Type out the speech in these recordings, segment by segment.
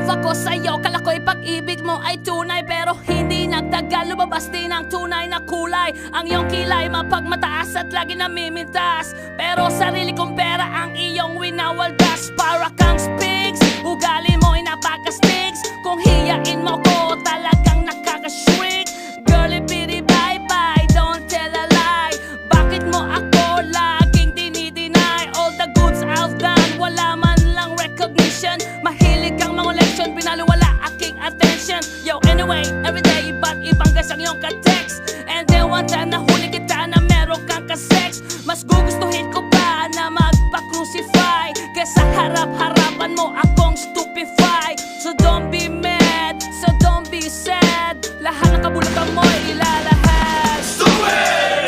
love ako sa'yo. Kala ko'y pag-ibig mo ay tunay, pero hindi nagtagal, lumabas din ang tunay na kulay. Ang iyong kilay mapagmataas at lagi namimintas, pero sarili kong pera ang iyong winawaldas. Para kang spigs, ugali mo'y napaka-stigs. Kung hiyain mo ko, talagang nakaka-shrink. Girlie bitty bye bye, don't tell a lie. Bakit mo ako laging dinideny? All the goods I've done, wala man lang recognition. Mahilig kang mangoleksyon, pinaliwala aking attention. Yo, anyway, everyday, iba't ibang gas ang iyong ka-text. And then one time nahuli kita na meron kang ka-sex. Mas gugustuhin ko pa na magpa-crucify kesa harap-harapan mo akong stupefy. So don't be mad, so don't be sad. Lahat ng kabulutan mo ay ilalahad. Stupid!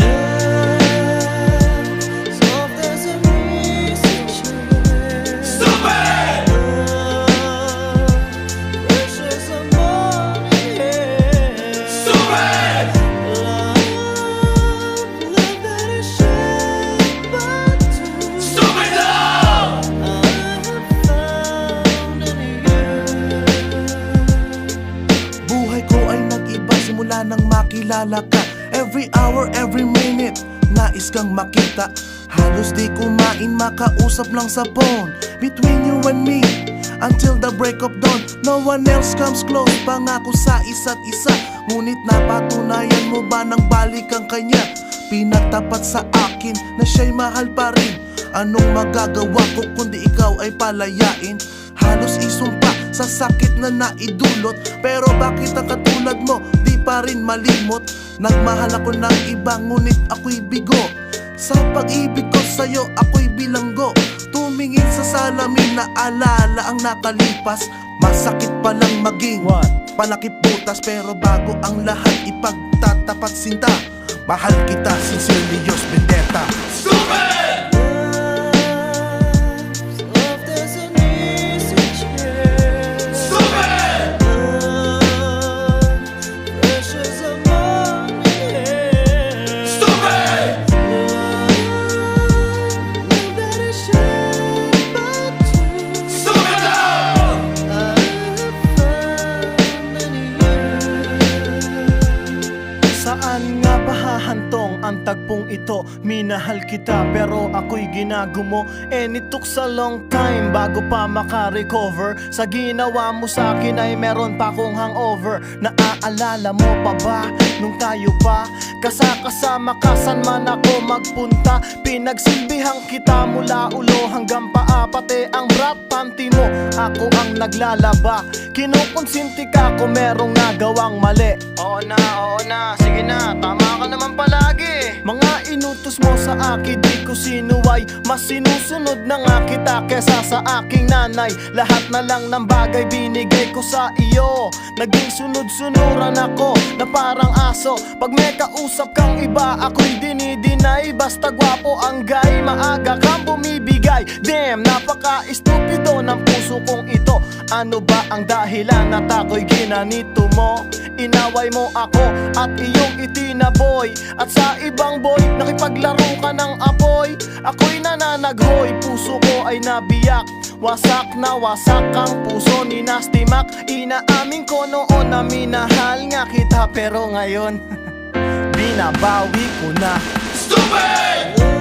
Stupid! Stupid! Stupid love! Buhay ko ay nag-iba simula nang makilala ka. Every hour, every minute, nais kang makita. Halos di kumain, makausap lang sa phone. Between you and me, until the break of dawn. No one else comes close, pangako sa isa't isa. Ngunit napatunayan mo ba nang balik ang kanya? Pinagtapat sa akin na siya'y mahal pa rin. Anong magagawa ko kundi ikaw ay palayain? Halos isumpa sa sakit na naidulot, pero bakit ang katulad mo di pa rin malimot? Nagmahal ako ng iba ngunit ako'y bigo. Sa pag-ibig ko sa'yo ako'y bilanggo. Tumingin sa salamin na alala ang nakalipas. Masakit palang maging palakip butas, pero bago ang lahat ipagtatapat sinta. Mahal kita, sincerely yours, Vendetta. Stupid! Saan nga ba hahantong ang tagpong ito? Minahal kita pero ako'y ginagumo. And it took a long time bago pa makarecover. Sa ginawa mo sa akin ay meron pa akong hangover. Naaalala mo pa ba nung tayo pa kasama ka saan man ako magpunta? Pinagsilbihang kita mula ulo hanggang paa, pati ang bra panty mo ako ang naglalaba. Kinukonsinti ka kung merong nagawang mali. Oo na, sige na, tama ka naman palagi. Mga inutos mo sa akin di ko sinuway. Mas sinusunod na nga kita kesa sa aking nanay. Lahat na lang ng bagay binigay ko sa iyo. Naging sunod-sunuran ako na parang aso. Pag may kausap kang iba ako'y dinidinay. Basta gwapo ang guy, maaga kang bumibigay. Damn, napaka-estupido ng puso kong ito. Ano ba ang dahilan at ako'y ginanito mo? Inaway mo ako at iyong itinaboy. At sa ibang boy, nakipaglaro ka ng apoy. Ako'y nananaghoy, puso ko ay nabiyak. Wasak na wasak ang puso ni Nasty Mac. Inaamin ko noon na minahal nga kita, pero ngayon binabawi ko na. Stupid!